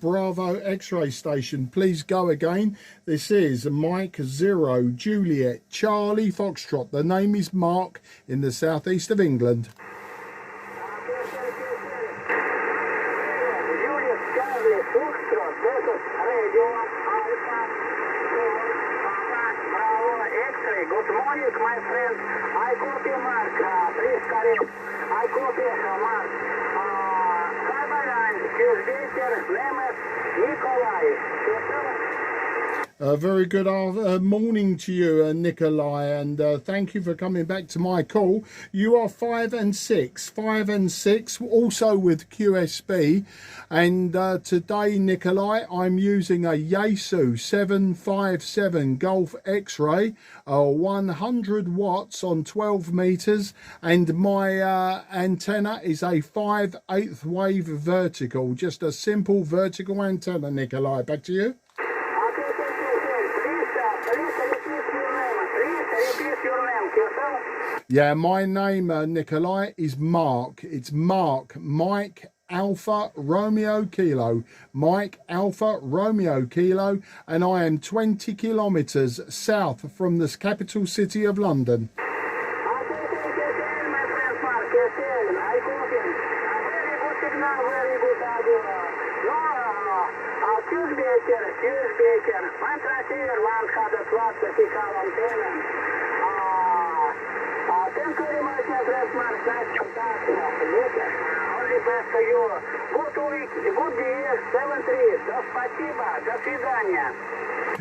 Bravo X-ray station. Please go again. This is Mike 0 Juliet Charlie Foxtrot. The name is Mark in the southeast of England. Good morning, my friend. I copy Mark. Please correct. I copy Mark. Cyberline, Tuesday, name is Nikolai. Very good morning to you, Nikolai, and thank you for coming back to my call. You are 5 and 6, also with QSB, and today, Nikolai, I'm using a Yaesu 757 Golf X-ray, 100 watts on 12 meters, and my antenna is a 5/8 wave vertical, just a simple vertical antenna. Nikolai, back to you. Yeah, my name, Nikolai, is Mark. It's Mark, Mike Alpha Romeo Kilo. Mike Alpha Romeo Kilo, and I am 20 kilometers south from the capital city of London. Thank you very much, my friend Mark. Nice contact. All the best to you. Good week, good year, 7-3. Спасибо. До свидания.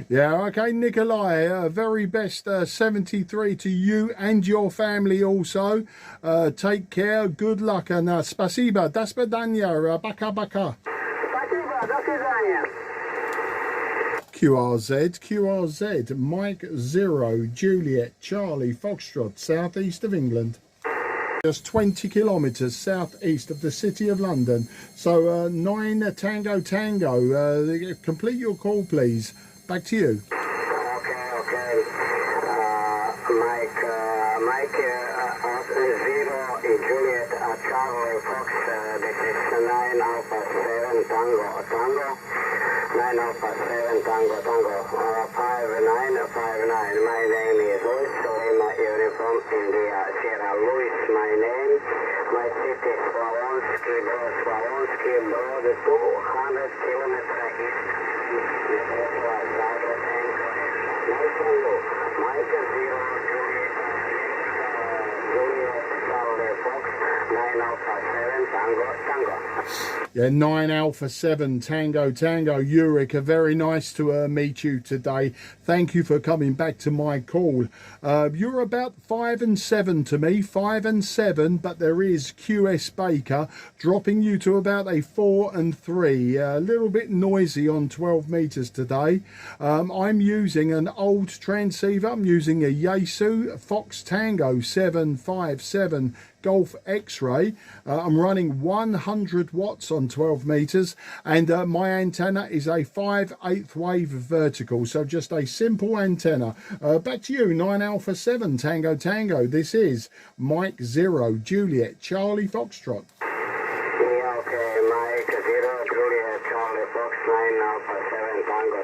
Yeah, okay, Nikolai, very best 73 to you and your family also. Take care, good luck, and спасибо, до свидания, пока-пока. Спасибо, до свидания. QRZ, Mike 0 Juliet Charlie Foxtrot, southeast of England. Just 20 kilometres southeast of the city of London. So 9 Tango Tango, complete your call please. Back to you. Okay. Mike 0 Juliet Charlie Fox, this is 9 Alpha 7 Tango. 9 Alpha 7 Tango, 5959. My name is Louis, Lima Uniform, India, Sierra Louis, my name. My city is Slavonsky Broad, 200 kilometers east. Mike 0 Juliet Charlie Fox, 9 Alpha 7 Tango. Yeah, 9 Alpha 7 Tango Uric, very nice to meet you today. Thank you for coming back to my call. You're about 5 and 7 to me, 5 and 7, but there is QS Baker dropping you to about a 4 and 3. A little bit noisy on 12 meters today. I'm using an old transceiver. I'm using a Yaesu Fox Tango 757 Golf X-ray. I'm running 100 watts on 12 meters, and my antenna is a 5/8 wave vertical, so just a simple antenna. Back to you, 9 Alpha 7 Tango. This is Mike 0 Juliet Charlie Foxtrot. Yeah, okay, Mike 0 Juliet Charlie Fox, 9 Alpha 7 Tango.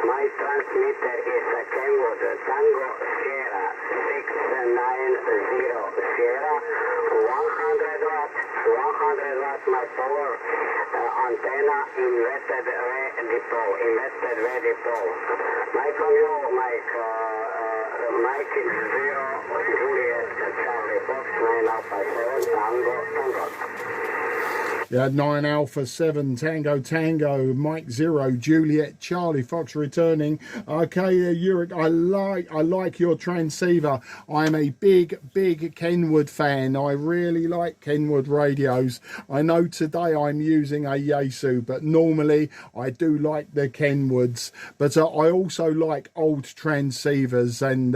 My transmitter is a Kenwood Tango Sierra 690 Sierra, 100 watt, my power antenna invested ready pole. Mike on you, Mike 0 Juliet Charlie Fox, 9 Alpha 7 Tango. Yeah, 9 Alpha 7 Tango, Mike 0 Juliet Charlie Fox returning. Okay, Uric, I like your transceiver. I'm a big Kenwood fan. I really like Kenwood radios. I know today I'm using a Yaesu, but normally I do like the Kenwoods. But I also like old transceivers, and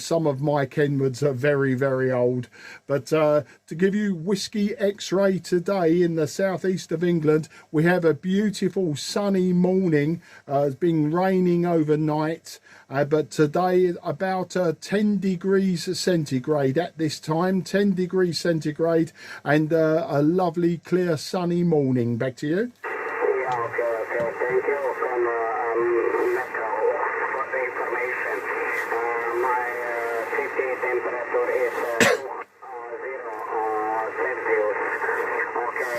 some of my Kenwoods are very old. But to give you Whiskey X-ray today in the southeast of England, we have a beautiful sunny morning. It's been raining overnight, but today about 10 degrees centigrade at this time, 10 degrees centigrade, and a lovely clear sunny morning. Back to you. Yeah, Okay. Thank you from Metro for the information. My city temperature is 0 Celsius. Okay.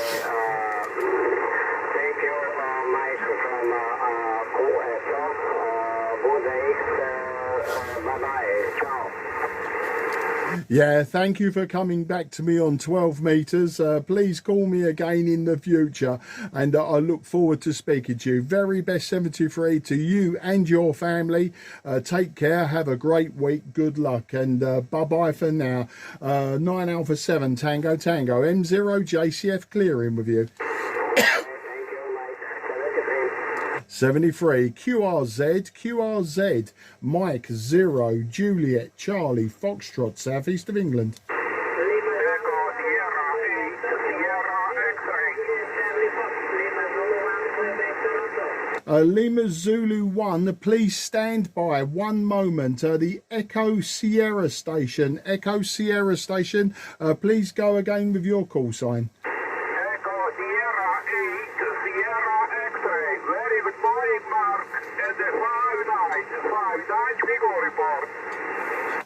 Thank you, Mike from QSO. Good day. Bye-bye. Ciao. Yeah, thank you for coming back to me on 12 meters. Please call me again in the future, and I look forward to speaking to you. Very best 73 to you and your family. Take care. Have a great week. Good luck, and bye-bye for now. 9 Alpha 7 Tango Tango M0 JCF clearing with you. 73 QRZ Mike 0 Juliet Charlie Foxtrot southeast of England. Lima Zulu 1, please stand by 1 moment. The Echo Sierra station, please go again with your call sign.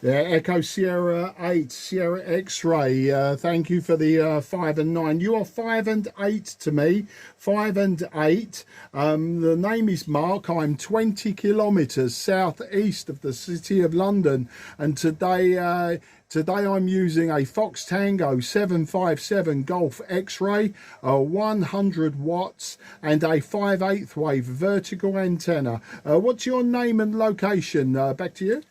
Yeah, Echo Sierra 8, Sierra X-Ray. Thank you for the 5 and 9. You are 5 and 8 to me. 5 and 8. The name is Mark. I'm 20 kilometres southeast of the city of London, and today I'm using a Fox Tango 757 Golf X-Ray, 100 watts, and a 5/8 wave vertical antenna. What's your name and location? Back to you.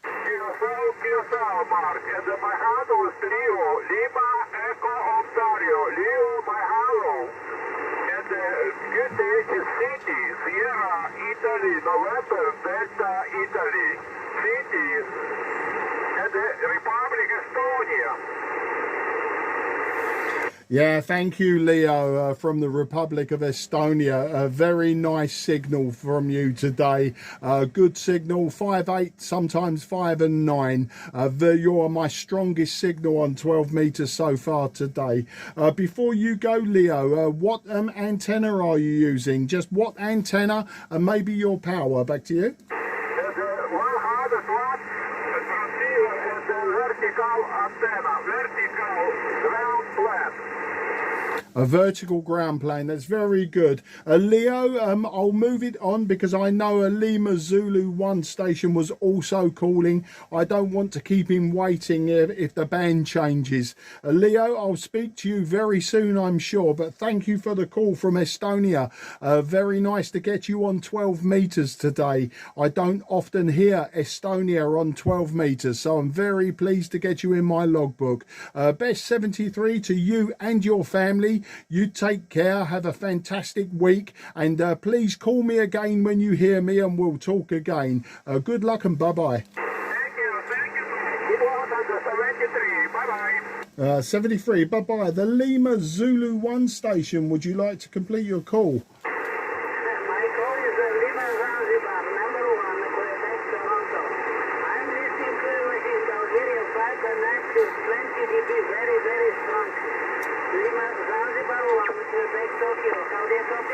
Mark, and my handle is Leo, Lima, Echo, Ontario, Leo, my handle, and QTH is City, Sierra, Italy, November, Delta, Italy, City, and Republic Estonia. Yeah, thank you, Leo, from the Republic of Estonia. A very nice signal from you today. Good signal, 5/8, sometimes 5 and 9. You're my strongest signal on 12 meters so far today. Before you go, Leo, what antenna are you using? Just what antenna and maybe your power? Back to you. 100 watts transceiver and vertical antenna, vertical ground plane. A vertical ground plane. That's very good. Leo, I'll move it on because I know a Lima Zulu 1 station was also calling. I don't want to keep him waiting if the band changes. Leo, I'll speak to you very soon, I'm sure, but thank you for the call from Estonia. Very nice to get you on 12 meters today. I don't often hear Estonia on 12 meters, so I'm very pleased to get you in my logbook. Best 73 to you and your family. You take care, have a fantastic week, and please call me again when you hear me and we'll talk again. Good luck and bye-bye. Thank you. Good luck on the 73. Bye-bye. 73, bye-bye. The Lima Zulu 1 station, would you like to complete your call? My call is Lima Zanzibar, number 1, Quebec, Toronto. I'm listening to you in the Algeria 5 and active 20 dB, very, very strong. Lima Zanzibar 1, Quebec, Tokyo. How do you copy?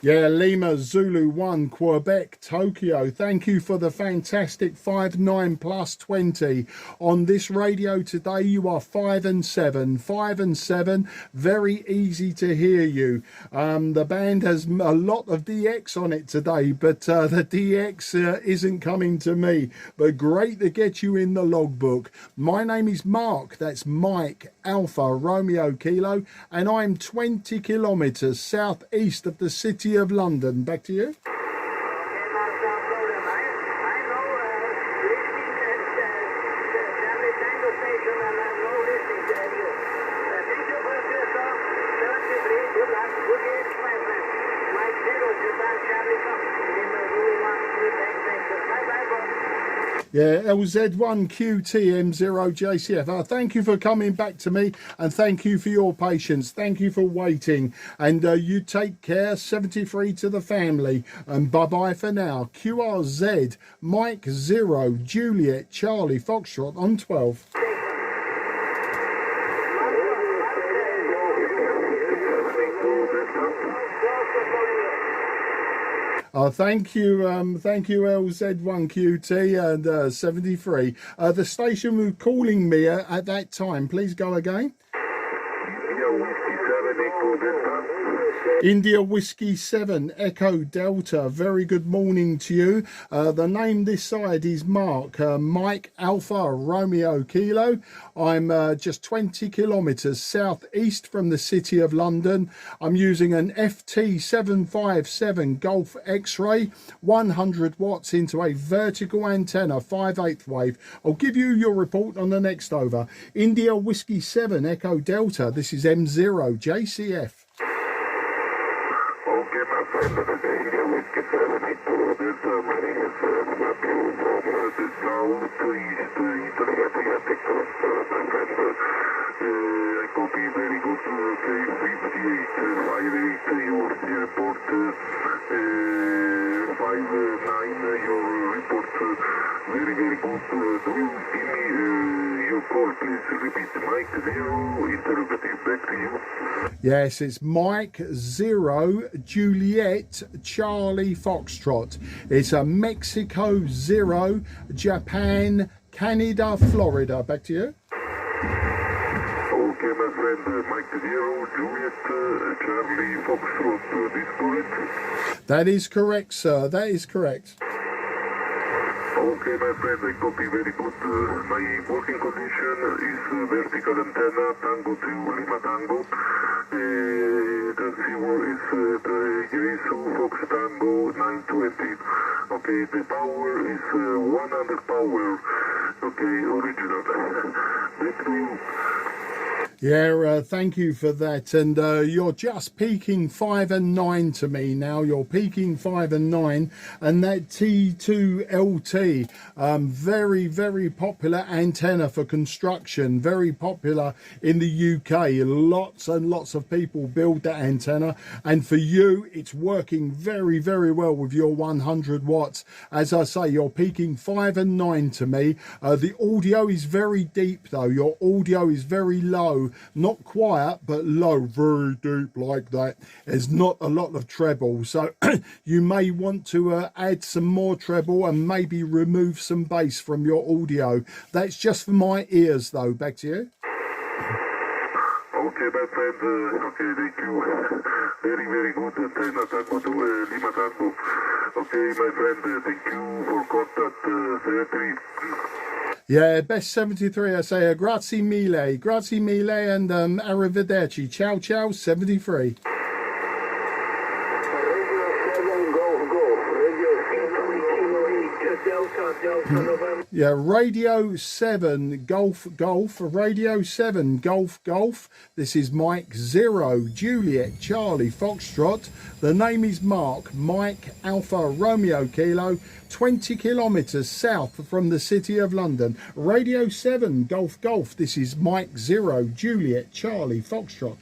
Yeah, Lima Zulu 1, Quebec, Tokyo. Thank you for the fantastic 5/9 plus 20. On this radio today, you are 5 and 7. 5 and 7, very easy to hear you. The band has a lot of DX on it today, but the DX isn't coming to me. But great to get you in the logbook. My name is Mark. That's Mike Alpha Romeo Kilo, and I'm 20 kilometres southeast of the city of London. Back to you. Yeah, LZ1QTM0JCF. Thank you for coming back to me, and thank you for your patience. Thank you for waiting. And you take care. 73 to the family. And bye-bye for now. QRZ, Mike 0, Juliet, Charlie, Foxtrot on 12. Thank you, LZ1QT and 73. The station were calling me at that time. Please go again. India Whiskey 7 Echo Delta. Very good morning to you. The name this side is Mark. Mike Alpha Romeo Kilo. I'm just 20 kilometers southeast from the city of London. I'm using an FT-757 Golf X-ray, 100 watts into a vertical antenna, 5/8 wave. I'll give you your report on the next over. India Whiskey 7 Echo Delta. This is M0 JCF. Okay, my friend, India Whiskey 7 Echo Delta. My name is Matthew from the southeast Adriatic coast, my friend. I copy very good. Okay, 5858 your report. 59 your report. Very good. Do you give me your call, please? Repeat. Mike 0, interrogative. Back to you. Yes, it's Mike 0 Juliet Charlie Foxtrot. It's a Mexico 0 Japan Canada Florida. Back to you. Okay, my friend, Mike 0 Juliet Charlie Foxtrot. This correct? That is correct, sir. That is correct. Okay, my friend, I copy very good. My working condition is vertical antenna, Tango 2 Lima Tango. The SIWO is the Yesu Fox Tango 920. Okay, the power is 100 power. Okay, original. Back to you. Yeah, thank you for that. And you're just peaking 5 and 9 to me now. You're peaking 5 and 9. And that T2LT, very, very popular antenna for construction. Very popular in the UK. Lots and lots of people build that antenna. And for you, it's working very, very well with your 100 watts. As I say, you're peaking 5 and 9 to me. The audio is very deep, though. Your audio is very low. Not quiet, but low, very deep like that. There's not a lot of treble, so you may want to add some more treble and maybe remove some bass from your audio. That's just for my ears, though. Back to you. Okay, my friend. Okay, thank you. Very, very good antenna, Tango to Lima Tango. Okay, my friend, thank you for contact 33. Yeah, best 73, I say, grazie mille, and arrivederci, ciao, ciao, 73. Yeah, Radio 7 Golf Golf, Radio 7 Golf Golf. This is Mike 0 Juliet Charlie Foxtrot. The name is Mark, Mike Alpha Romeo Kilo, 20 kilometers south from the city of London. Radio 7 Golf Golf. This is Mike 0 Juliet Charlie Foxtrot.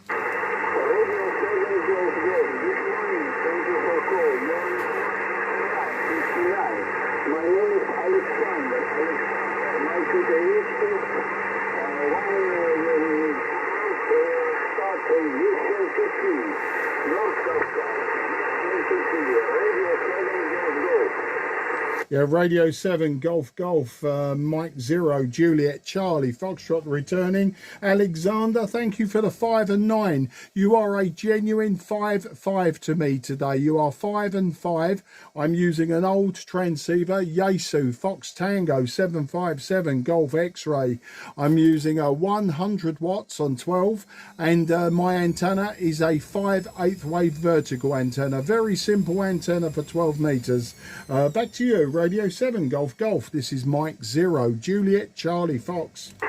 Yeah, Radio 7 Golf Golf, Mike 0 Juliet Charlie Foxtrot returning. Alexander, thank you for the 5 and 9. You are a genuine 5-5 to me today. You are 5 and 5. I'm using an old transceiver, Yesu Fox Tango 757 Golf X-ray. I'm using a 100 watts on 12, and my antenna is a 5/8 wave vertical antenna. Very simple antenna for 12 meters. Back to you. Radio 7 Golf Golf. This is Mike 0 Juliet Charlie Fox. Thank you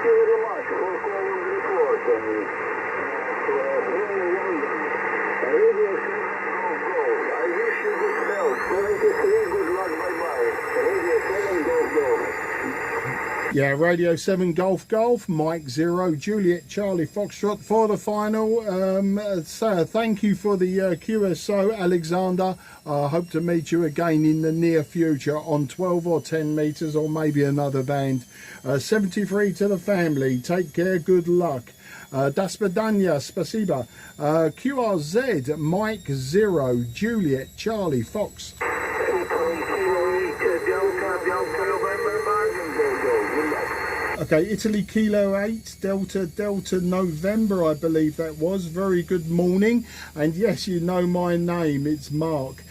very much for calling the report. Radio 7 Golf Golf. I wish you good health. 23, good luck, bye-bye. Radio 7 Golf Golf. Yeah, Radio 7 Golf Golf, Mike 0 Juliet Charlie Foxtrot for the final. So thank you for the QSO, Alexander. I hope to meet you again in the near future on 12 or 10 meters, or maybe another band. 73 to the family. Take care. Good luck. Das Badania, Spasiba. QRZ, Mike 0, Juliet, Charlie, Fox. Okay, Italy Kilo 8, Delta November, I believe that was. Very good morning. And yes, you know my name, it's Mark.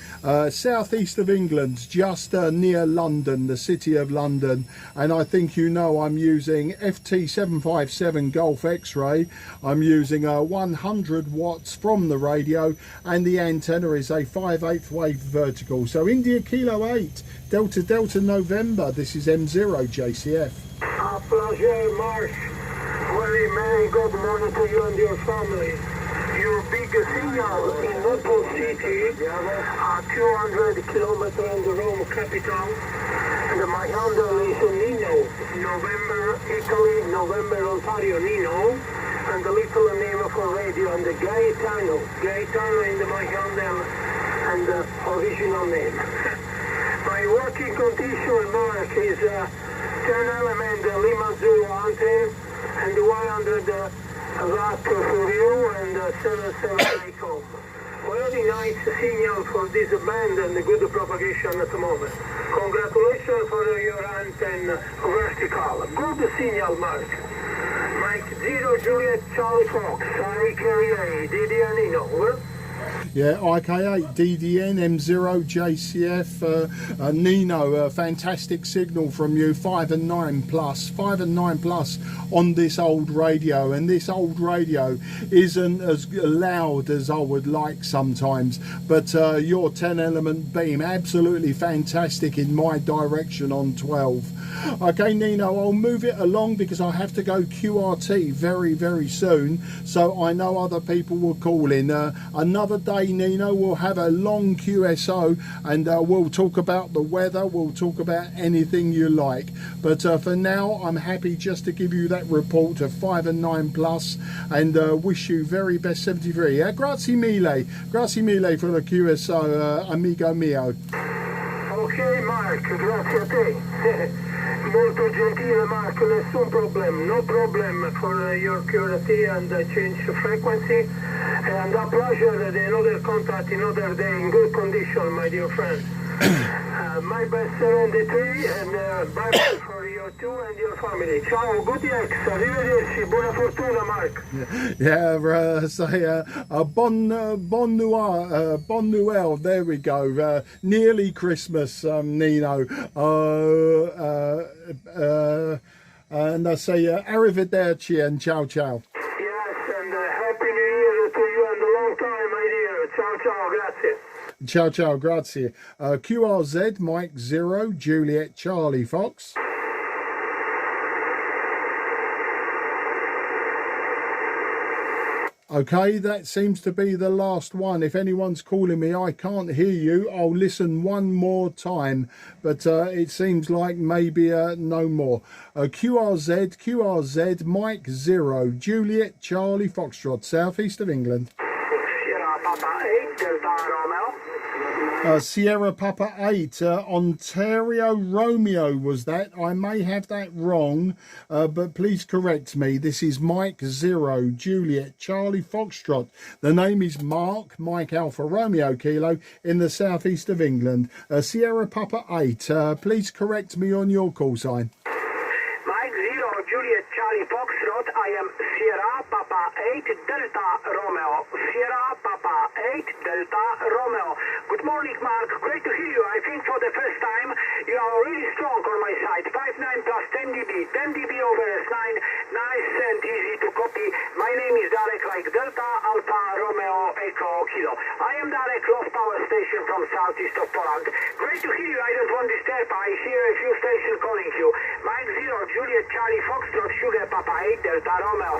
Southeast of England, just near London, the city of London. And I think you know I'm using FT-757 Golf X-ray. I'm using 100 watts from the radio, and the antenna is a 5/8 wave vertical. So India Kilo 8, Delta November, this is M0 JCF. A pleasure, Mark. Very good morning to you and your family. Your big signal in Naples City, 200 kilometers from the Rome capital. And my handle is Nino, November Italy, November Ontario Nino. And the little name for radio and the Gaetano in my handle and the original name. My working condition, Mark, is 10 element Lima Zulu antenne and 100 watt for you and 778 home. Very nice signal for this band and good propagation at the moment. Congratulations for your antenna vertical. Good signal, Mark. Mike 0 Juliet Charlie Fox, IKA, DDN Nino, over. Yeah, IK8, DDN, M0, JCF, Nino, fantastic signal from you, 5 and 9 plus on this old radio. And this old radio isn't as loud as I would like sometimes, but your 10 element beam, absolutely fantastic in my direction on 12. Okay, Nino, I'll move it along because I have to go QRT very soon, so I know other people will call in. Another day, Nino, we'll have a long QSO and we'll talk about the weather, we'll talk about anything you like. But for now, I'm happy just to give you that report of 5 and 9 plus, and wish you very best 73. Grazie mille for the QSO, amigo mio. Ok, Mark, grazie a te. Molto gentile, Mark, nessun problem, no problem for your curiosity and change frequency. And a pleasure, another contact, another day in good condition, my dear friend. My best 73 and bye-bye for you too and your family. Ciao, good X, arrivederci, buona fortuna, Mark. Yeah, say bon Noel, there we go. Nearly Christmas, Nino. And I say arrivederci and ciao. Yes, and happy New Year to you and a long time, my dear. Ciao, grazie. Ciao, grazie. QRZ, Mike 0, Juliet, Charlie, Fox. Okay, that seems to be the last one. If anyone's calling me, I can't hear you. I'll listen one more time, but it seems like maybe no more. QRZ, Mike 0, Juliet, Charlie, Foxtrot, southeast of England. Sierra Papa 8, Delta Romeo. Sierra Papa 8, Ontario Romeo was that. I may have that wrong, but please correct me. This is Mike 0, Juliet, Charlie, Foxtrot. The name is Mark, Mike Alpha Romeo Kilo in the southeast of England. Sierra Papa 8, please correct me on your call sign. Mike 0, Juliet, Charlie, Foxtrot. I am Sierra Papa 8, Delta Romeo. Sierra Papa 8, Delta Romeo. Good morning, Mark. Great to hear you. I think for the first time you are really strong on my side. 5.9 plus 10 dB. 10 dB over S9. Nice and easy to copy. My name is Darek, like Delta Alpha Romeo Echo Kilo. I am Darek, Lost Power Station from southeast of Poland. Great to hear you. I don't want to disturb. I hear a few stations calling you. Mike 0, Juliet, Charlie, Foxtrot, Sugar Papa 8, Delta Romeo.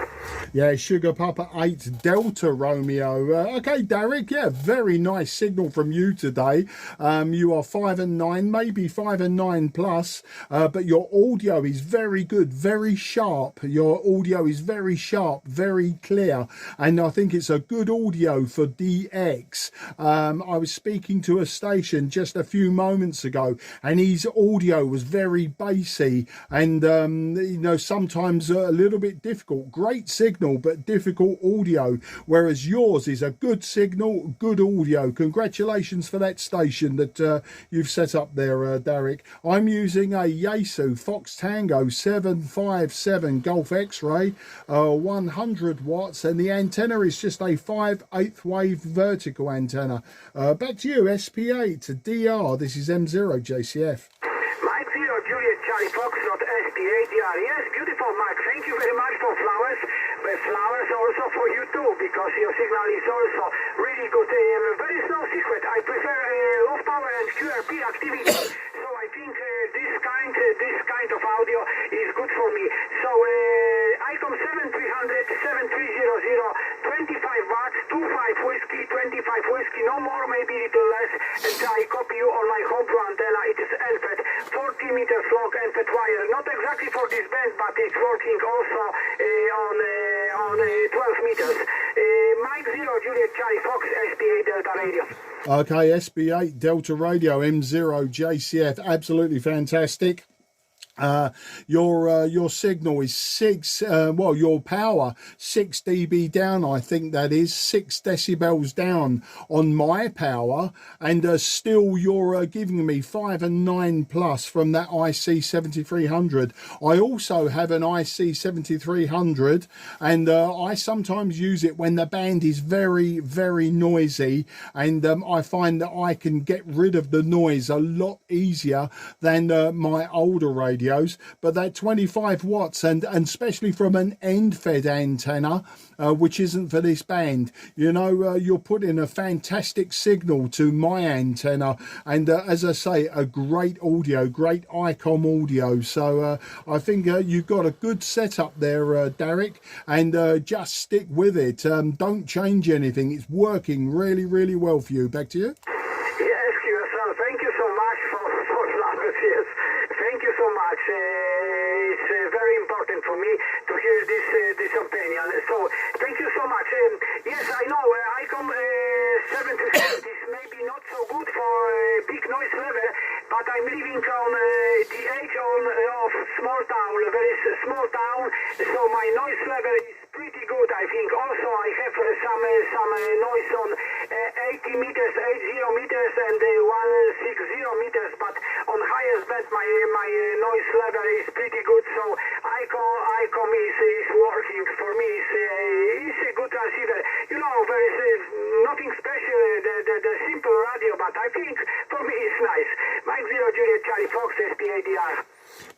Yeah, Sugar Papa 8, Delta Romeo. Okay, Derek, yeah, very nice signal from you today. You are 5 and 9, maybe 5 and 9 plus, but your audio is very good, very sharp. Your audio is very sharp, very clear, and I think it's a good audio for DX. I was speaking to a station just a few moments ago, and his audio was very bassy and, you know, sometimes a little bit difficult. Great signal. signal but difficult audio, whereas yours is a good signal, good audio. Congratulations for that station that you've set up there, Derek. I'm using a Yaesu Fox Tango 757 Golf X-ray, 100 watts, and the antenna is just a 5/8 wave vertical antenna. Back to you, SP8 DR. This is M0 JCF. Mike 0 Juliet Charlie Foxtrot SPADR. Yes, beautiful Mike. Thank you very much for flowers. But flowers also for you too, because your signal is also really good. Very no secret. I prefer low power and QRP activity. So I think this kind of audio is good for me. So ICOM 7300 7300 25 watts 25 whiskey 25 whiskey, no more, maybe a little less, and I copy you on my home pro antenna. It is LFET 40 meters long LFET wire, not exactly for this band, but it's working also on 12 meters. Mike 0 Juliet Charlie Fox SPA Delta Radio. Okay, SB8 Delta Radio, M0 JCF, absolutely fantastic. Your signal is 6 your power 6 dB down, I think that is 6 decibels down on my power, and still you're giving me 5 and 9 plus from that IC 7300. I also have an IC 7300, and I sometimes use it when the band is very, very noisy, and I find that I can get rid of the noise a lot easier than my older radios. But that 25 watts, and especially from an end-fed antenna, which isn't for this band, you know, you're putting a fantastic signal to my antenna, and as I say, a great audio, great ICOM audio. So I think you've got a good setup there, Derek, and just stick with it. Don't change anything. It's working really, really well for you. Back to you. Yes, QSL, thank you so much for flowers. Yes, thank you so much. It's very important for me to hear this opinion. So thank you so much. Yes, I know ICOM 757 is maybe not so good for big noise level, but I'm living on the edge of small town, a very small town, so my noise level is pretty good, I think. Also, I have some noise on 80 meters, 80 meters, and 160 meters, but on highest band my noise level is pretty good. So ICOM is working for me. It's a good transceiver. You know, there is nothing special, the simple radio, but I think for me it's nice. Mike 0 Juliet Charlie Fox SPADR.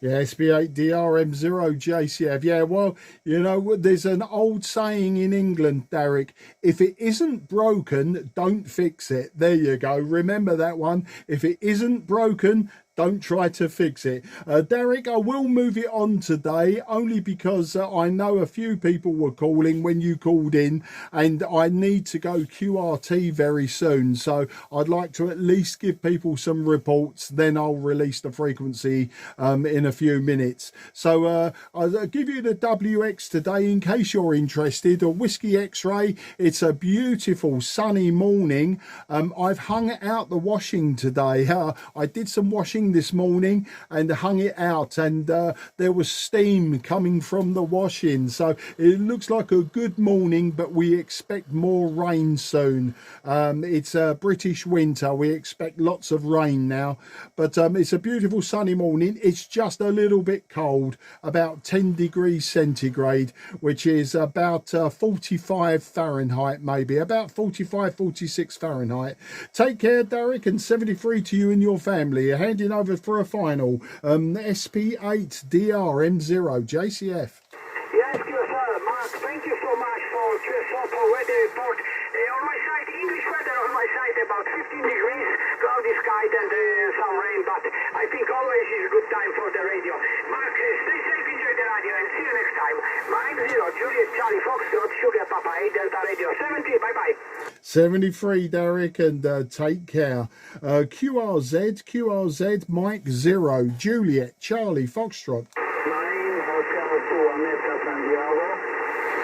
Yeah, SB8 DRM0 JCF. Yeah, well, you know, there's an old saying in England, Derek, if it isn't broken, don't fix it. There you go. Remember that one. If it isn't broken, don't try to fix it. Derek, I will move it on today, only because I know a few people were calling when you called in, and I need to go QRT very soon. So I'd like to at least give people some reports, then I'll release the frequency in a few minutes. So I'll give you the WX today in case you're interested. A Whiskey X-ray. It's a beautiful sunny morning. I've hung out the washing today. I did some washing this morning and hung it out, and there was steam coming from the washing, so it looks like a good morning, but we expect more rain soon. It's a British winter, we expect lots of rain now, but it's a beautiful sunny morning. It's just a little bit cold, about 10 degrees centigrade, which is about 45 Fahrenheit, maybe about 45 46 Fahrenheit. Take care, Derek, and 73 to you and your family. You're handing over for a final. SP8 DRM0 JCF. Yes, QSL, Mark, thank you so much for QSL for weather report. On my side, English weather on my side, about 15 degrees, cloudy sky and some rain, but I think always is a good time for the radio. Mark, stay safe, enjoy the radio, and see you next time. Mike 0, Juliet Charlie Foxtrot, Sugar Papa 8 Delta Radio 70, bye-bye. 73, Derek, and take care. QRZ, Mike 0, Juliet Charlie Foxtrot. 9 Hotel to Omega Santiago.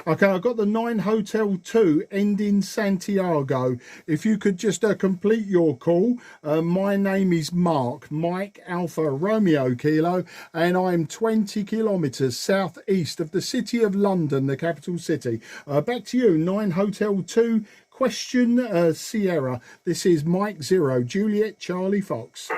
Okay, I've got the 9 Hotel 2 ending Santiago. If you could just complete your call. My name is Mark, Mike Alpha Romeo Kilo, and I'm 20 kilometres southeast of the city of London, the capital city. Back to you, 9 Hotel 2, question Sierra. This is Mike 0, Juliet Charlie Fox.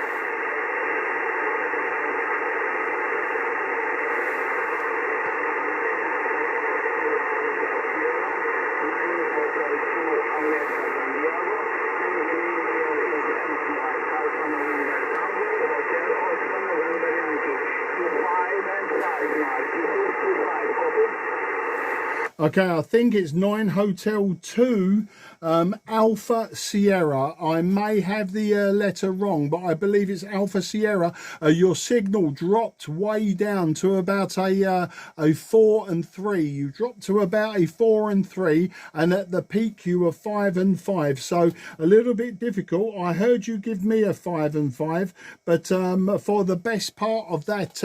Okay, I think it's 9 Hotel 2, Alpha Sierra. I may have the letter wrong, but I believe it's Alpha Sierra. Your signal dropped way down to about a 4 and 3. You dropped to about a 4 and 3, and at the peak you were 5 and 5. So a little bit difficult. I heard you give me a 5 and 5, but for the best part of that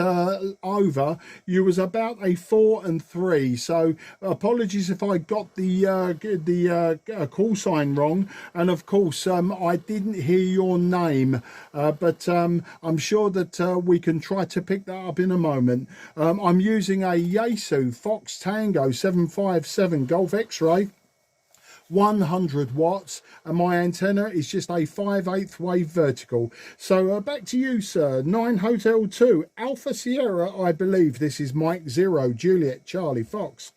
over, you was about a 4 and 3. So apologies if I got the call sign wrong, and of course I didn't hear your name, but I'm sure that we can try to pick that up in a moment. I'm using a Yaesu Fox Tango 757 Golf X-ray, 100 watts, and my antenna is just a 5/8 wave vertical. So back to you, sir. 9 Hotel 2 Alpha Sierra. I believe this is Mike 0 Juliet Charlie Fox.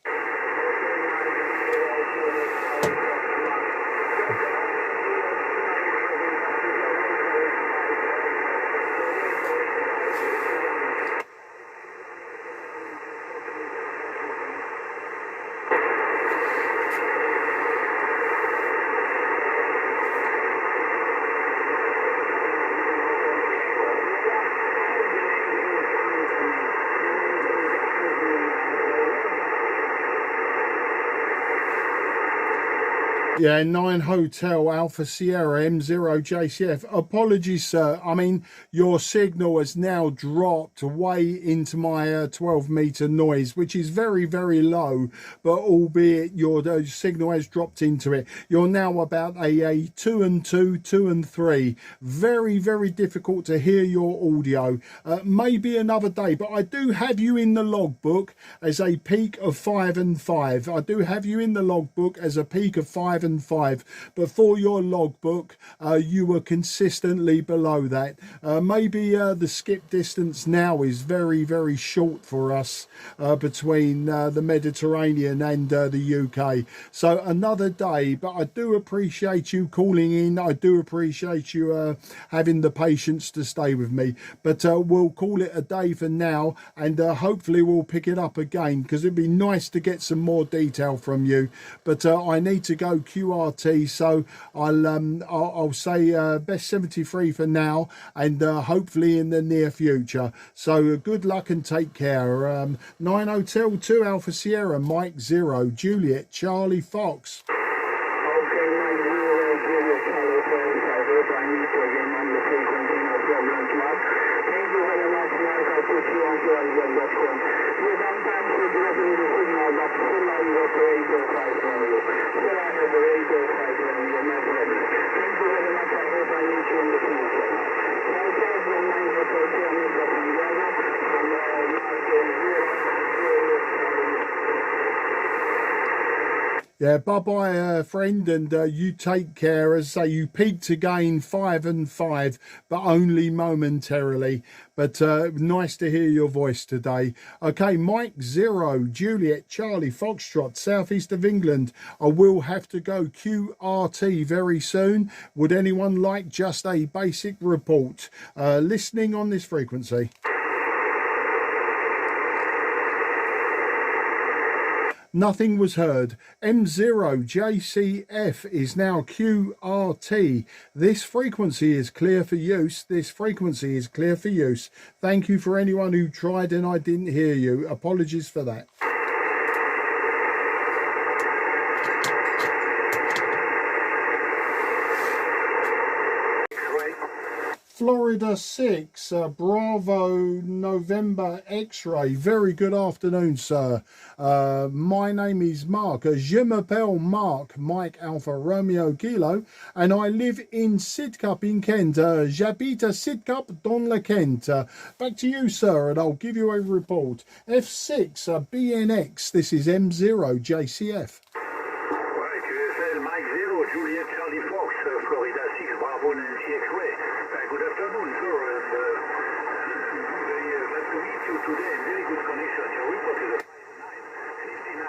Yeah, 9 Hotel Alpha Sierra M0 JCF. Apologies, sir. I mean, your signal has now dropped way into my 12 meter noise, which is very, very low, but albeit your signal has dropped into it. You're now about a 2 and 2, 2 and 3. Very, very difficult to hear your audio. Maybe another day, but I do have you in the logbook as a peak of 5 and 5. I do have you in the logbook as a peak of 5 and 5, but for your logbook you were consistently below that. Maybe the skip distance now is very, very short for us between the Mediterranean and the UK. So another day, but I do appreciate you calling in. I do appreciate you having the patience to stay with me, but we'll call it a day for now, and hopefully we'll pick it up again, because it'd be nice to get some more detail from you. But I need to go QRT, so I'll say best 73 for now, and hopefully in the near future. So good luck and take care. 9 Hotel 2 Alpha Sierra Mike 0 Juliet Charlie Fox. Yeah, bye-bye, friend, and you take care. As I say, you peaked again 5 and 5, but only momentarily. But nice to hear your voice today. Okay, Mike 0 Juliet Charlie Foxtrot, southeast of England. I will have to go QRT very soon. Would anyone like just a basic report? Listening on this frequency. Nothing was heard. M0 JCF is now QRT. This frequency is clear for use. This frequency is clear for use. Thank you for anyone who tried and I didn't hear you. Apologies for that. Florida 6, Bravo November X-ray. Very good afternoon, sir. My name is Mark. Je m'appelle Mark, Mike Alpha Romeo Kilo, and I live in Sidcup in Kent. J'habite à Sidcup dans le Kent. Back to you, sir, and I'll give you a report. F6, BNX. This is M0 JCF. Ouais, QSL Mike 0, Juliet Charlie Fox, Florida 6, Bravo Nancy X-ray. Good afternoon, sir, and very glad to meet you today in very good condition. Your report is a 59.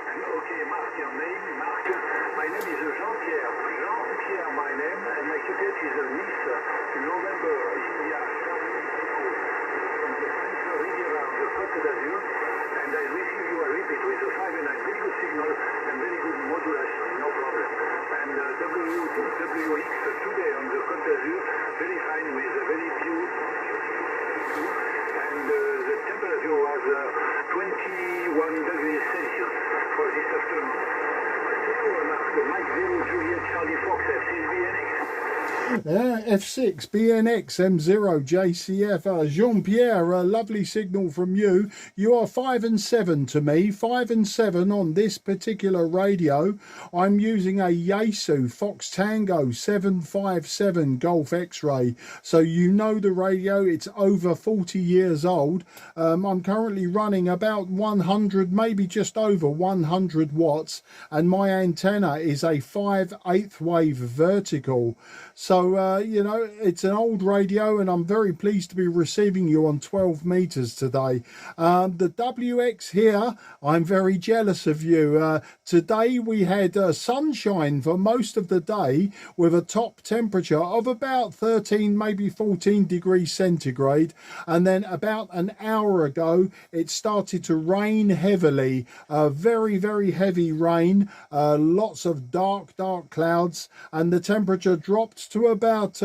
And okay, Mark, your name, Mark. My name is Jean-Pierre. Jean-Pierre, my name, and my ticket is Nice, November, India, Charlie, from the French Riviera on the Côte d'Azur, and I receive you a repeat with a 5 and 9, very good signal and very good modulation, no problem. And WX today on the Côte d'Azur, very fine with a very pure, and the temperature was 21 degrees Celsius for this afternoon. Mike 0 Juliet Charlie Fox F6BNX. F6 BNX M0 JCF. Jean-Pierre, a lovely signal from you. You are 5 and 7 to me. 5 and 7 on this particular radio. I'm using a Yaesu Fox Tango 757 Golf X-ray. So you know the radio, it's over 40 years old. I'm currently running about 100, maybe just over 100 watts, and my antenna is a 5/8 wave vertical. So you know, it's an old radio, and I'm very pleased to be receiving you on 12 meters today. The WX here, I'm very jealous of you. Today we had sunshine for most of the day with a top temperature of about 13, maybe 14 degrees centigrade. And then about an hour ago, it started to rain heavily, very, very heavy rain, lots of dark clouds, and the temperature dropped to about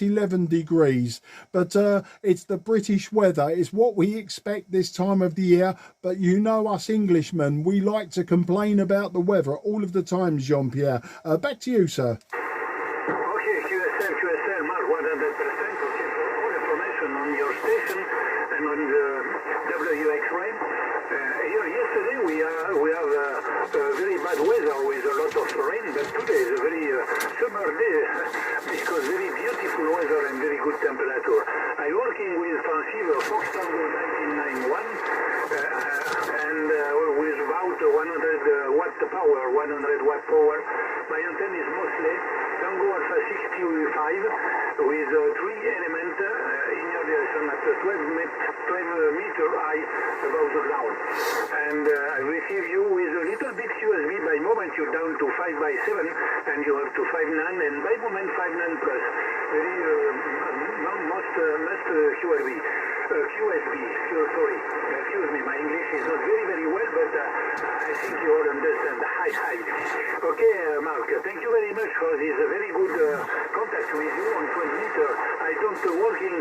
11 degrees. But it's the British weather. It's what we expect this time of the year. But you know us Englishmen, we like to complain about the weather all of the time, Jean-Pierre. Back to you, sir. Okay, QSL, Mark 100%. Okay, for all information on your station and on the WX range. Here yesterday we have very bad weather with a lot of rain, but today is a very summer day because very beautiful weather and very good temperature. I'm working with transceiver Fox Tango 1991 and with about 100 watt power, 100 watt power. My antenna is mostly Tango Alpha 65 with 3 elements in your direction at 12 meter high above the ground. And I receive you with a little bit USB. By moment you're down to 5x7 and you have to 5 and by moment 5 plus. Very most QSB. Sorry, excuse me, my English is not very well, but I think you all understand. Hi. Okay, Mark, thank you very much for this very good contact with you on 12 meter. I don't working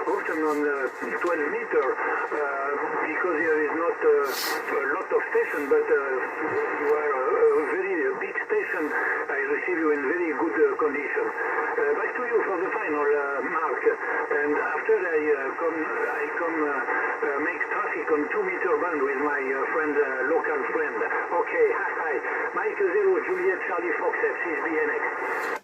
often on 12 meter because there is not a lot of station, but today you are a very big station. I receive you in very good condition. Back to you for the final, Mark. And after I come make traffic on 2 meter band with my friend, local friend. Okay, hi. Mike 0 Juliet Charlie Fox F6BNX.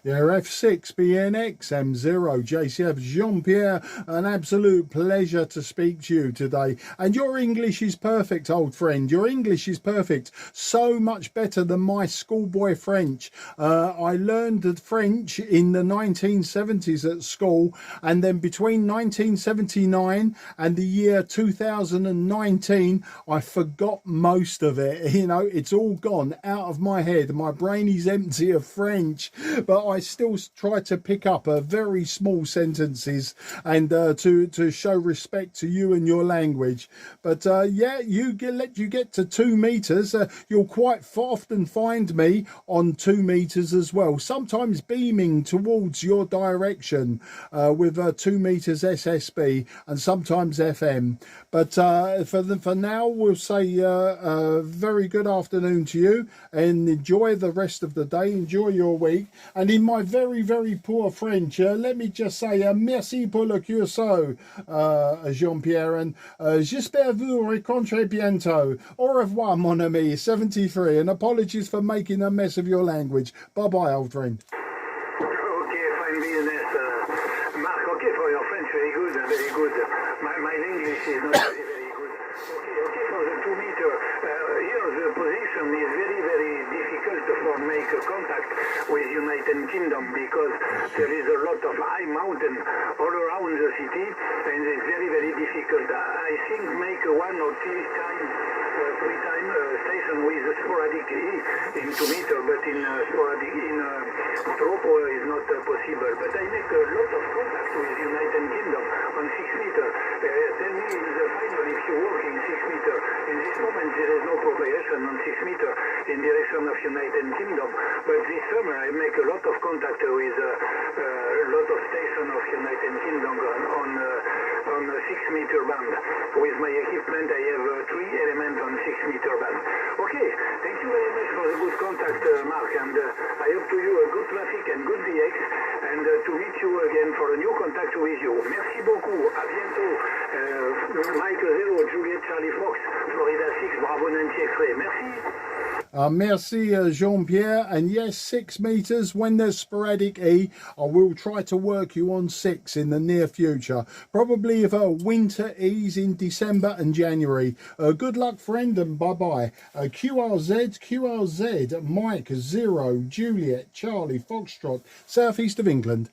Yeah, F6 BNX M0 JCF. Jean-Pierre, an absolute pleasure to speak to you today. And your English is perfect, old friend. Your English is perfect. So much better than my schoolboy French. I learned the French in the 1970s at school, and then between 1979 and the year 2019, I forgot most of it. You know, it's all gone out of my head. My brain is empty of French, but I still try to pick up very small sentences and to show respect to you and your language. But yeah, let you get to 2 meters. You'll quite often find me on 2 meters as well, sometimes beaming towards your direction with 2 meters SSB and sometimes FM. But for now, we'll say very good afternoon to you, and enjoy the rest of the day, enjoy your week, And in my very, very poor French, let me just say merci pour le curso, Jean-Pierre, and j'espère vous rencontrer bientôt. Au revoir, mon ami, 73, and apologies for making a mess of your language. Bye-bye, old friend. Okay, fine business. Mark, okay, for your French, very good, very good. My English is not very, very good. Okay, for the 2 meter. Here the position is very, very difficult for make contact with United Kingdom because there is a lot of high mountain all around the city and it's very, very difficult. I think make 1 or 2 times, 3 times station with sporadically in 2 meter, but in sporadic in Tropo is not possible. But I make a lot of contact with United Kingdom on 6 meter. Tell me in the final if you work in 6 meter. In this moment there is no preparation on 6 meter in direction of United Kingdom. But this summer I make a lot of contact with a lot of station of United Kingdom on 6 meter band. With my equipment I have 3 elements on 6 meter band. Okay, thank you very much for the good contact, Mark, and I hope to you a good traffic and good DX, and to meet you again for a new contact with you. Merci beaucoup, à bientôt. Mike 0, Juliet Charlie Fox, Florida 6, Bravo Nancy X-ray. Merci. Merci, Jean-Pierre. And yes, 6 meters. When there's sporadic E, I will try to work you on 6 in the near future. Probably if winter E's in December and January. Good luck, friend, and bye-bye. QRZ, Mike 0, Juliet, Charlie, Foxtrot, southeast of England.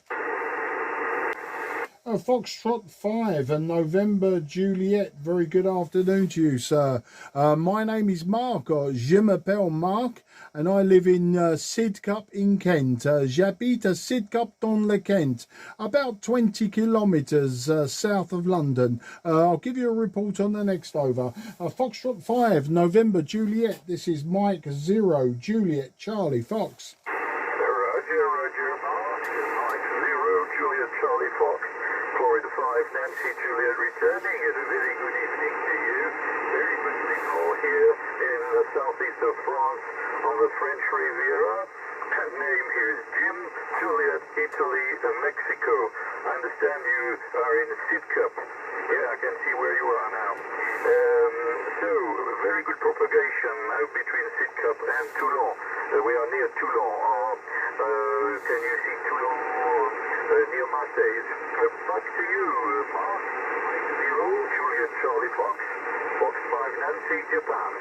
Foxtrot 5 and November Juliet, very good afternoon to you, sir. My name is Mark, or Je m'appelle Mark, and I live in Sidcup in Kent. J'habite à Sidcup dans le Kent, about 20 kilometres south of London. I'll give you a report on the next over. Foxtrot 5, November Juliet, this is Mike 0, Juliet, Charlie, Fox. Roger, Mark. Mike 0, Juliet, Charlie, Fox. Florida 5, Nancy Juliet returning, and a very good evening to you. Very good signal here in the southeast of France on the French Riviera. Name here is Jim, Juliet, Italy, Mexico. I understand you are in Sidcup. Yeah, I can see where you are now. So, very good propagation between Sidcup and Toulon. We are near Toulon. Can you see Toulon near Marseille? Back to you, Mark. 0, Juliet, Charlie, Fox. Fox 5, Nancy, Japan.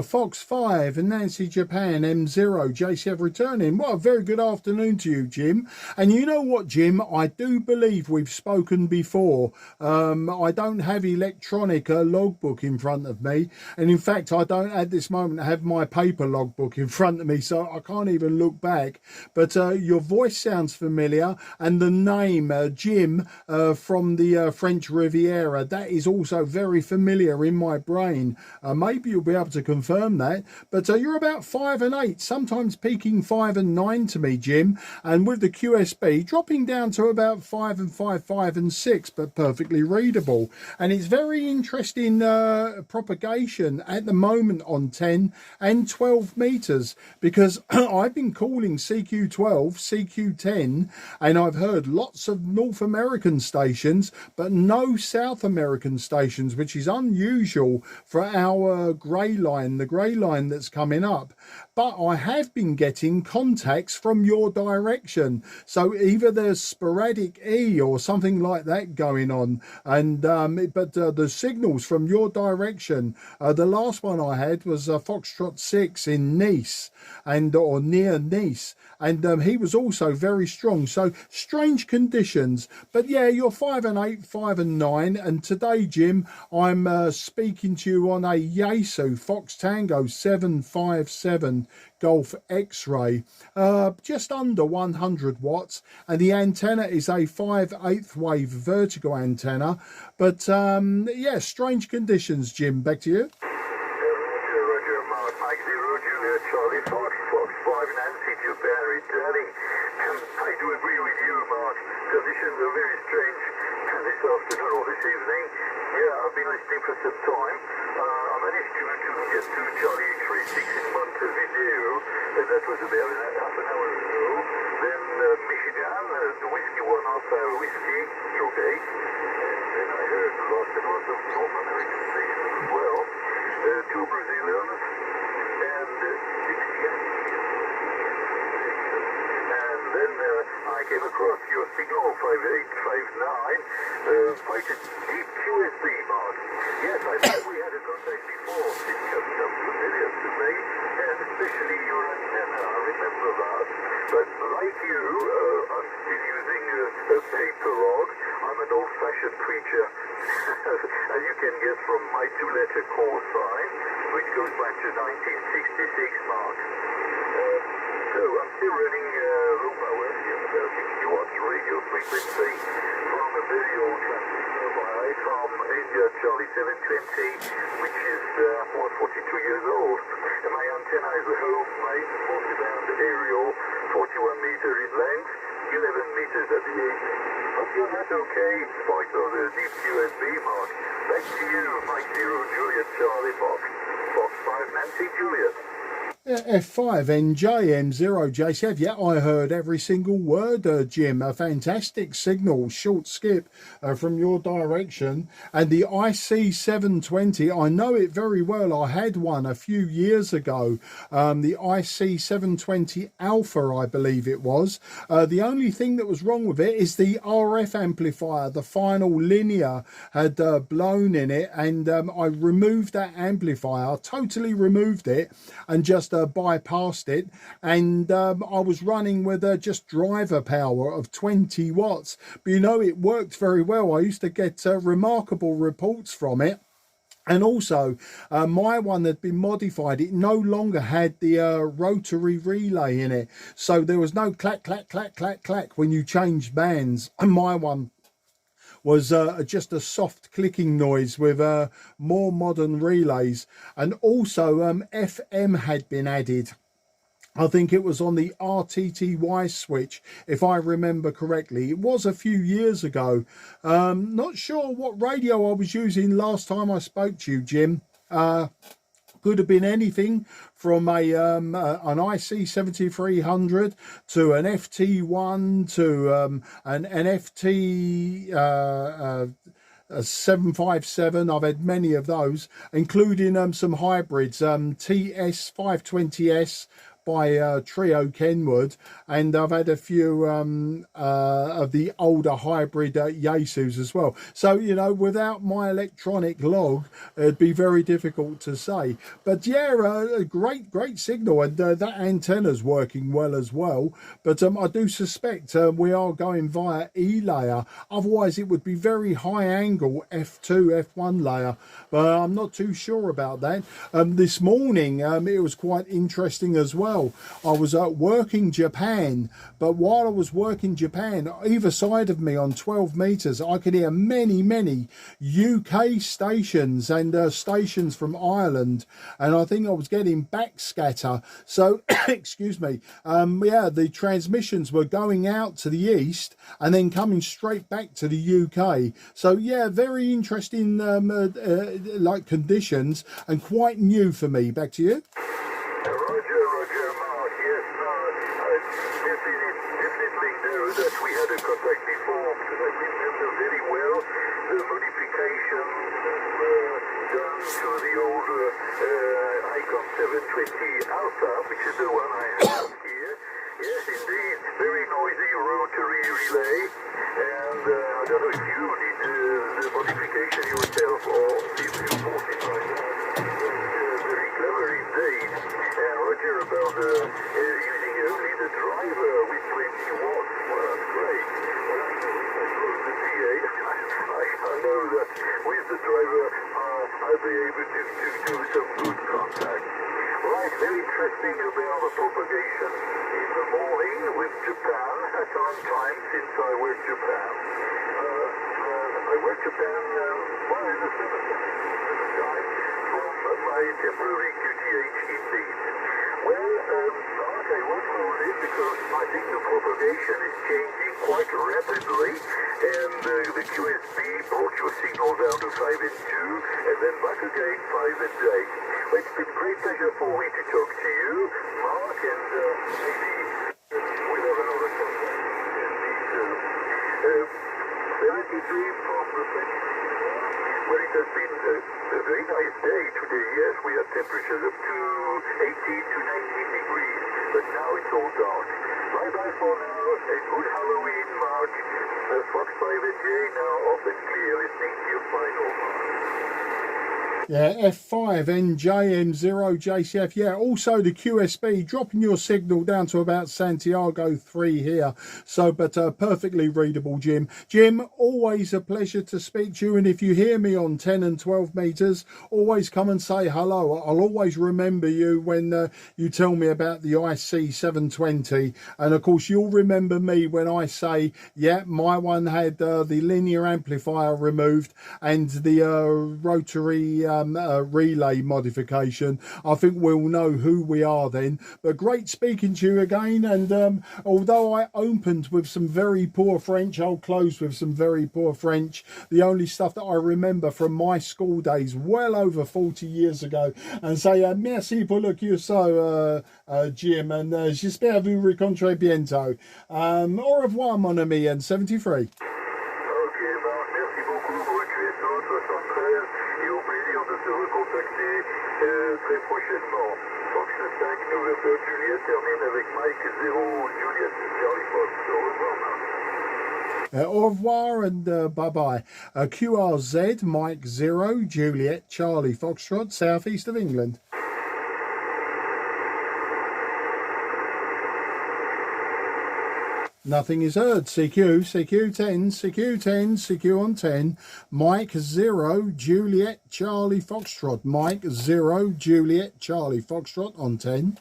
Fox 5 and Nancy Japan, M0, JCF returning. Well, a very good afternoon to you, Jim. And you know what, Jim? I do believe we've spoken before. I don't have electronic logbook in front of me. And in fact, I don't at this moment have my paper logbook in front of me, so I can't even look back. But your voice sounds familiar. And the name, Jim, from the French Riviera, that is also very familiar in my brain. Maybe you'll be able to confirm that, but you're about 5 and 8, sometimes peaking 5 and 9 to me, Jim, and with the QSB dropping down to about 5 and 5, 5 and 6, but perfectly readable. And it's very interesting propagation at the moment on 10 and 12 meters, because I've been calling CQ12, CQ10, and I've heard lots of North American stations, but no South American stations, which is unusual for our grey line, the grey line that's coming up. But I have been getting contacts from your direction, so either there's sporadic E or something like that going on, and but the signals from your direction, the last one I had was Foxtrot 6 in Nice, and or near Nice, and he was also very strong. So strange conditions, but yeah, you're 5 and 8, 5 and 9, and today, Jim, I'm speaking to you on a Yaesu Fox Tango 757 Golf X-ray, just under 100 watts, and the antenna is a 5/8 wave vertical antenna. But yeah, strange conditions, Jim. Back to you. Roger, Mark. Mike 0, Juliet, Charlie, Fox 5, Nancy, Japan returning. I do agree with you, Mark. Conditions are very strange this afternoon or this evening. Yeah, I've been listening for some time. managed to get to Charlie X-ray 6 in Montevideo, and that was about half an hour ago. Then Michigan, the whiskey 1 Alpha whiskey, stroke 8. And then I heard lots and lots of North American stations as well. 2 Brazilians, and 6 Yankees. And then I came across your signal 5859, quite a deep QSB mark. Yes, I thought we had a contact before. It just comes familiar to me, and especially your antenna, I remember that. But like you, I'm still using a paper log. I'm an old-fashioned creature, as you can guess from my 2-letter call sign, which goes back to 1966 mark. So I'm still running low power, about 60 watts radio frequency from a very old transmitter from India Charlie 720, which is 42 years old. And my antenna is a home-made multi-band aerial, 41 meters in length, 11 meters at the edge. Hope you're not okay in spite of the deep USB mark. Back to you, Mike 0 Juliet Charlie Fox, Fox 5 Nancy Juliet. F5NJM0JCF. Yeah, I heard every single word, Jim. A fantastic signal, short skip from your direction. And the IC720, I know it very well. I had one a few years ago. The IC720 Alpha, I believe it was. The only thing that was wrong with it is the RF amplifier. The final linear had blown in it, and I removed that amplifier, totally removed it, and just bypassed it, and I was running with just driver power of 20 watts, but you know, it worked very well. I used to get remarkable reports from it. And also, my one had been modified. It no longer had the rotary relay in it, so there was no clack, clack, clack, clack, clack when you changed bands. And my one was just a soft clicking noise with more modern relays. And also FM had been added. I think it was on the RTTY switch, if I remember correctly. It was a few years ago. Not sure what radio I was using last time I spoke to you, Jim. Could have been anything from an IC 7300 to an FT1 to an FT 757. I've had many of those, including some hybrids, TS 520S by Trio Kenwood, and I've had a few of the older hybrid Yaesus as well. So, you know, without my electronic log, it'd be very difficult to say. But yeah, a great signal, and that antenna's working well as well. But I do suspect we are going via E layer. Otherwise, it would be very high angle F2, F1 layer. But I'm not too sure about that. This morning, it was quite interesting as well. I was working Japan, but while I was working Japan, either side of me on 12 meters, I could hear many UK stations and stations from Ireland, and I think I was getting backscatter. So, excuse me, yeah, the transmissions were going out to the east and then coming straight back to the UK. So yeah, very interesting like conditions, and quite new for me. Back to you. Roger, Mark. Yes, definitely know that we had a contact before, because I remember very well the modifications that were done to the old Icon 720 Alpha, which is the one I have here. Yes, indeed, very noisy rotary relay, and I don't know if you did the modification yourself or if you bought it right now. Very clever indeed. Roger, about using only the driver with 20 watts. Well, that's great. Well, I suppose the PA, I know that with the driver, I'll be able to do some good contact. Right, very interesting about the propagation in the morning with Japan, on time since I worked Japan. I worked Japan in the summertime from my temporary QTH indeed. Okay, what's wrong with it? Because I think the propagation is changing quite rapidly, and the QSB brought your signal down to 5 and 2, and then back again 5 and 8. It's been a great pleasure for me to talk to you, Mark, and maybe we'll have another contact. And 73 from the French. Well, it has been a very nice day today. Yes, we had temperatures up to 18 to 19 degrees, but now it's all dark. Bye-bye for now, and good Halloween, Mark. Fox 5 and J now off and clear, listening to your final, Mark. Yeah, F5NJM0JCF. Yeah, also the QSB dropping your signal down to about Santiago 3 here. So, but perfectly readable, Jim. Jim, always a pleasure to speak to you. And if you hear me on 10 and 12 meters, always come and say hello. I'll always remember you when you tell me about the IC720. And of course, you'll remember me when I say, yeah, my one had the linear amplifier removed and the rotary relay modification. I think we'll know who we are then. But great speaking to you again, and although I opened with some very poor French, I'll close with some very poor French. The only stuff that I remember from my school days well over 40 years ago, and say merci pour le curso, Jim, and j'espère vous rencontrer bientôt. Au revoir, mon ami, and 73. Très prochainement. Fox 5 November Juliet termine avec Mike 0 Juliet Charlie Fox. Au revoir. Au revoir and bye-bye. QRZ Mike 0 Juliet Charlie Foxtrot, southeast of England. Nothing is heard. CQ, CQ10, CQ10, CQ on 10. Mike 0, Juliet, Charlie Foxtrot. Mike 0, Juliet, Charlie Foxtrot on 10.